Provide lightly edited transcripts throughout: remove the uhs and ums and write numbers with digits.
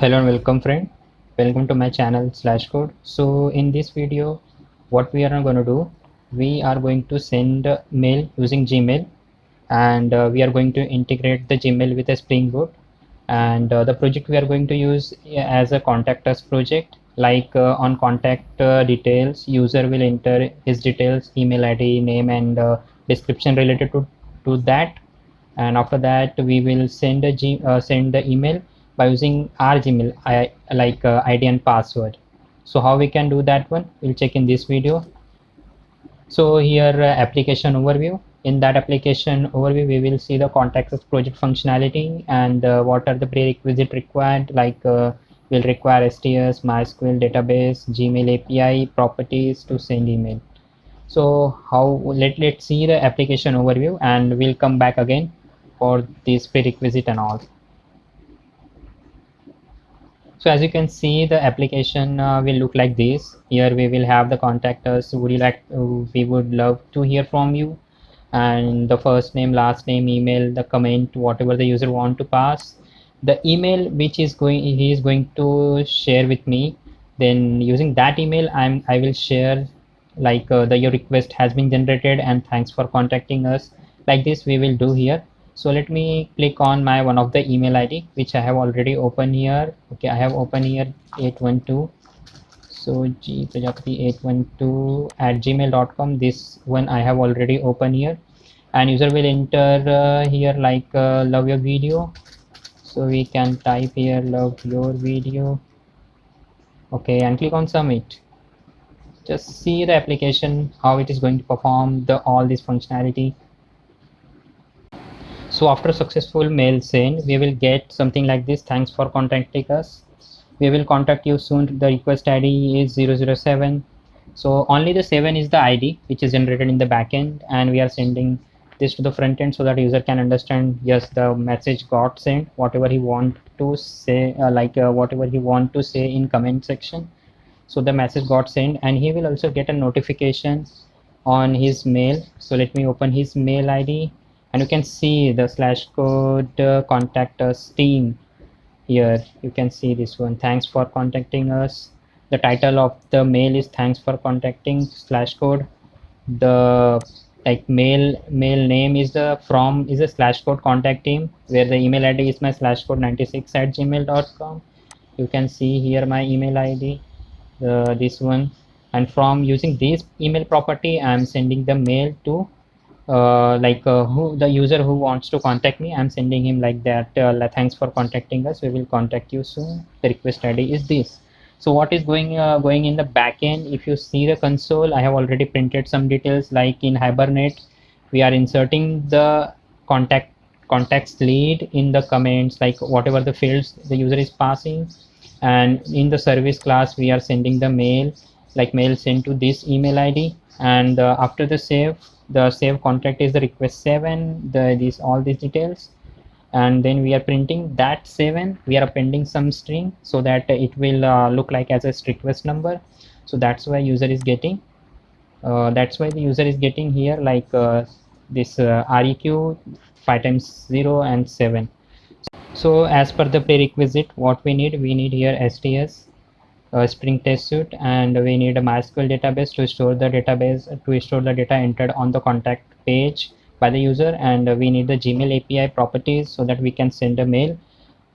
Hello and welcome friend. Welcome to my channel Code. So in this video, what we are going to do, we are going to send mail using Gmail, and we are going to integrate the Gmail with a Spring Boot. And the project we are going to use as a contact us project, like on contact details, user will enter his details, email ID, name, and description related to that. And after that we will send the email by using our Gmail ID and password. So how we can do that one, we'll check in this video. So here application overview. In that application overview, we will see the contact us project functionality and what are the prerequisite required, like we'll require STS, MySQL database, Gmail API properties to send email. So how let's see the application overview, and we'll come back again for this prerequisite and all. So as you can see, the application will look like this. Here we will have the contact us. Would you like? We would love to hear from you, and the first name, last name, email, the comment, whatever the user want to pass. The email which he is going to share with me. Then using that email, I will share like your request has been generated and thanks for contacting us. Like this we will do here. So let me click on my one of the email ID which I have already opened here. Okay, I have opened here 812. So G Prajapati 812 at gmail.com. This one I have already opened here, and user will enter here like love your video. So we can type here love your video. Okay, and click on submit. Just see the application how it is going to perform the all this functionality. So after successful mail send, we will get something like this: thanks for contacting us, we will contact you soon. The request ID is 007. So only the 7 is the ID which is generated in the backend, and we are sending this to the front end so that user can understand, yes, the message got sent, whatever he want to say, whatever he want to say in comment section. So the message got sent, and he will also get a notification on his mail. So let me open his mail ID, and you can see the slash code contact us team. Here you can see this one: thanks for contacting us. The title of the mail is thanks for contacting slash code. The like mail name is the from is a slash code contact team, where the email ID is my slash code 96 at gmail.com. You can see here my email ID, this one. And from using this email property, I am sending the mail to who the user who wants to contact me. I'm sending him like that, thanks for contacting us, we will contact you soon. The request ID is this. So what is going in the backend? If you see the console, I have already printed some details. Like in Hibernate, we are inserting the context lead in the comments, like whatever the fields the user is passing. And in the service class, we are sending the mail, like mail sent to this email ID. And after the save contact is the request 7, these all these details. And then we are printing that 7, we are appending some string so that it will look like as a request number. So that's why user is getting the user is getting here like this req 5 times 0 and 7. So as per the prerequisite, what we need here STS, Spring Test Suite, and we need a MySQL database to store the data entered on the contact page by the user. And we need the Gmail API properties so that we can send a mail,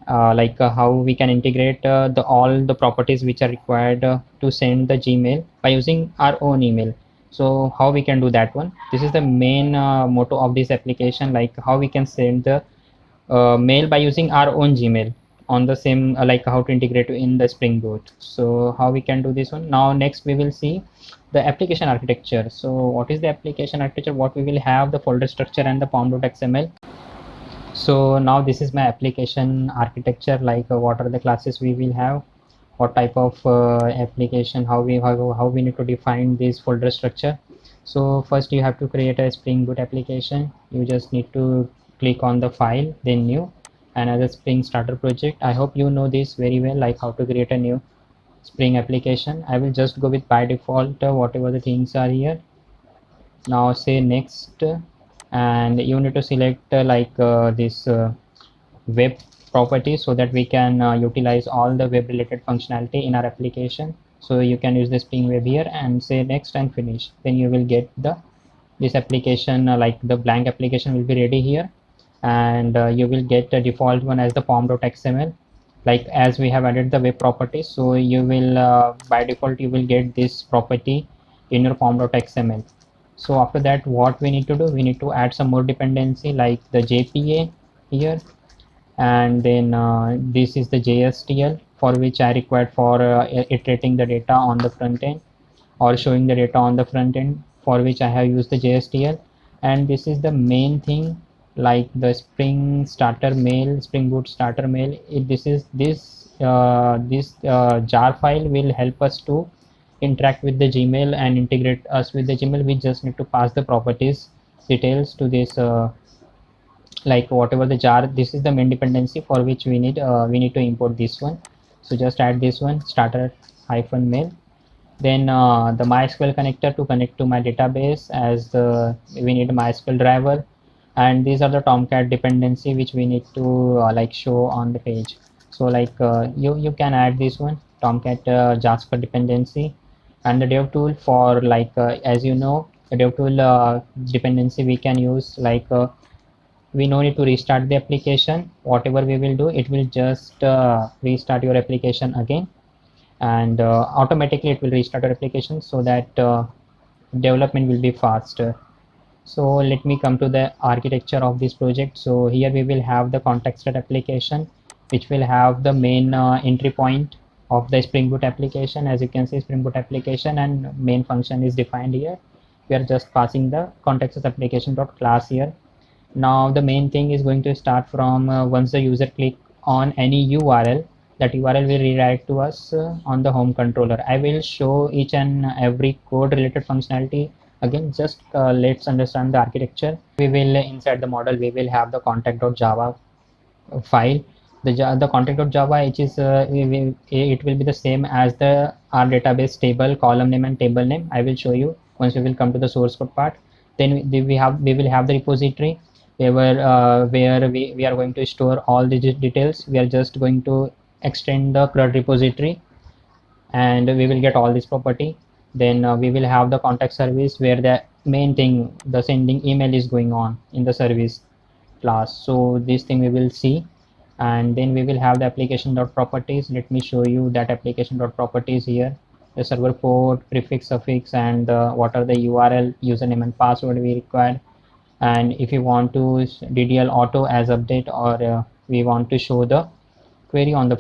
how we can integrate the all the properties which are required to send the Gmail by using our own email. So how we can do that one? This is the main motto of this application, like how we can send the mail by using our own Gmail on the same, like how to integrate in the Spring Boot. So how we can do this one? Now next we will see the application architecture. So what is the application architecture? What we will have: the folder structure and the pom.xml. So now this is my application architecture, like what are the classes we will have, what type of application, how we need to define this folder structure. So first you have to create a Spring Boot application. You just need to click on the file, then new, and as a Spring Starter project. I hope you know this very well, like how to create a new Spring application. I will just go with by default whatever the things are here. Now say next, and you need to select this web properties so that we can utilize all the web related functionality in our application. So you can use the Spring Web here and say next and finish. Then you will get this application, like the blank application will be ready here, and you will get the default one as the pom.xml. Like as we have added the web properties, so you will by default you will get this property in your pom.xml. So after that, what we need to do, we need to add some more dependency like the JPA here, and then this is the JSTL, for which I required for iterating the data on the front end or showing the data on the front end, for which I have used the JSTL. And this is the main thing, like the Spring Starter Mail, Spring Boot Starter Mail. This jar file will help us to interact with the Gmail and integrate us with the Gmail. We just need to pass the properties details to this, like whatever the jar. This is the main dependency for which we need to import this one. So just add this one, starter hyphen mail. Then the MySQL connector to connect to my database, as we need a MySQL driver. And these are the Tomcat dependency which we need to like show on the page. So like you can add this one, Tomcat JavaScript dependency. And the dev tool for, like as you know, the dev tool dependency we can use, like we no need to restart the application. Whatever we will do, it will just restart your application again, and automatically it will restart your application, so that development will be faster. So let me come to the architecture of this project. So here we will have the contexted application, which will have the main entry point of the Spring Boot application. As you can see, Spring Boot application and main function is defined here. We are just passing the contexted application dot class here. Now the main thing is going to start from once the user click on any URL, that URL will redirect to us on the home controller. I will show each and every code related functionality again. Just let's understand the architecture. We will, inside the model, we will have the contact.java file. The contact.java, which is it will be the same as the our database table column name and table name. I will show you once we will come to the source code part. Then we will have the repository where we are going to store all the details. We are just going to extend the CRUD repository, and we will get all this property. Then we will have the contact service, where the main thing, the sending email, is going on in the service class. So this thing we will see. And then we will have the application dot properties. Let me show you that application dot properties here. The server port, prefix, suffix, and what are the URL, username and password we require. And if you want to DDL auto as update, or we want to show the query on the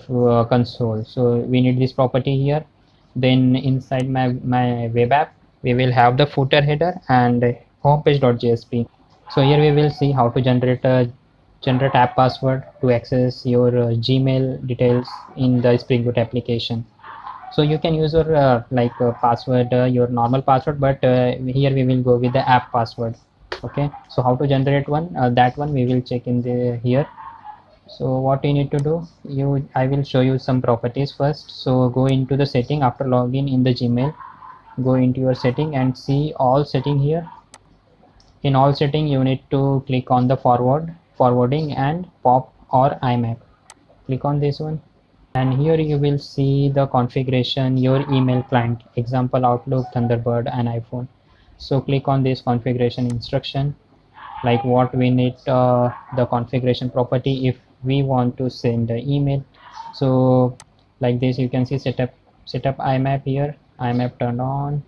console, so we need this property here. Then inside my web app, we will have the footer header and homepage.jsp. So here we will see how to generate app password to access your Gmail details in the Spring Boot application. So you can use your password, your normal password, but here we will go with the app password. Okay, so how to generate one, that one we will check in the here. So what you need to do, I will show you some properties first. So go into the setting after login in the Gmail, go into your setting and see all setting here. In all setting, you need to click on the forwarding and pop or IMAP. Click on this one, and here you will see the configuration, your email client, example Outlook, Thunderbird and iPhone. So click on this configuration instruction, like what we need, the configuration property if we want to send the email. So like this, you can see setup IMAP here, IMAP turned on.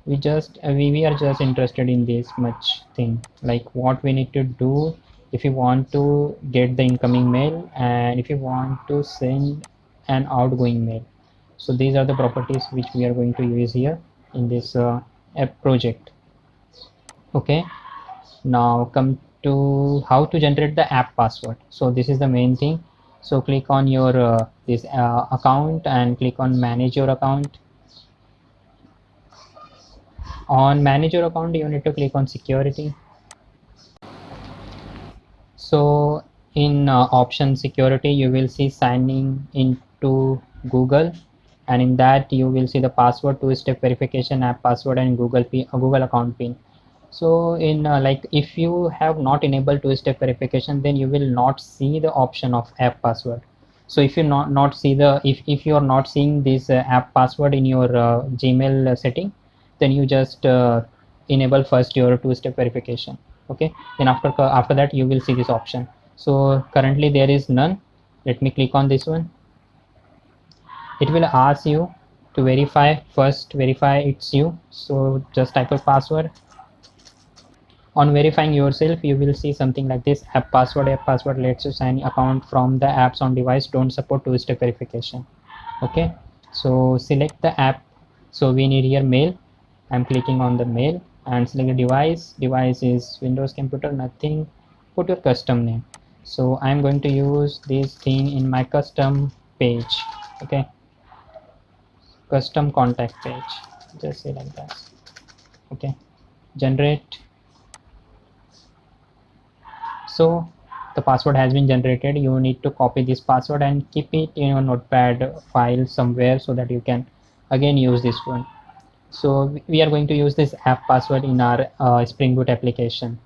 We are just interested in this much thing, like what we need to do if you want to get the incoming mail and if you want to send an outgoing mail. So these are the properties which we are going to use here in this app project. Okay, now come to how to generate the app password. So this is the main thing. So click on your this account and click on manage your account. On manage your account, you need to click on security. So in option security, you will see signing into Google, and in that you will see the password, two-step verification, app password and Google account pin. So in like if you have not enabled two-step verification, then you will not see the option of app password. So if you not see the if you are not seeing this app password in your Gmail setting, then you just enable first your two-step verification. Okay, then after that you will see this option. So currently there is none. Let me click on this one. It will ask you to verify it's you. So just type a password. On verifying yourself, you will see something like this: app password lets you sign account from the apps on device don't support two-step verification. Okay, so select the app. So we need here mail. I'm clicking on the mail and select the device is Windows computer, nothing. Put your custom name. So I'm going to use this thing in my custom page. Okay, custom contact page, just say like that. Okay, generate. So the password has been generated. You need to copy this password and keep it in your notepad file somewhere so that you can again use this one. So we are going to use this app password in our Spring Boot application.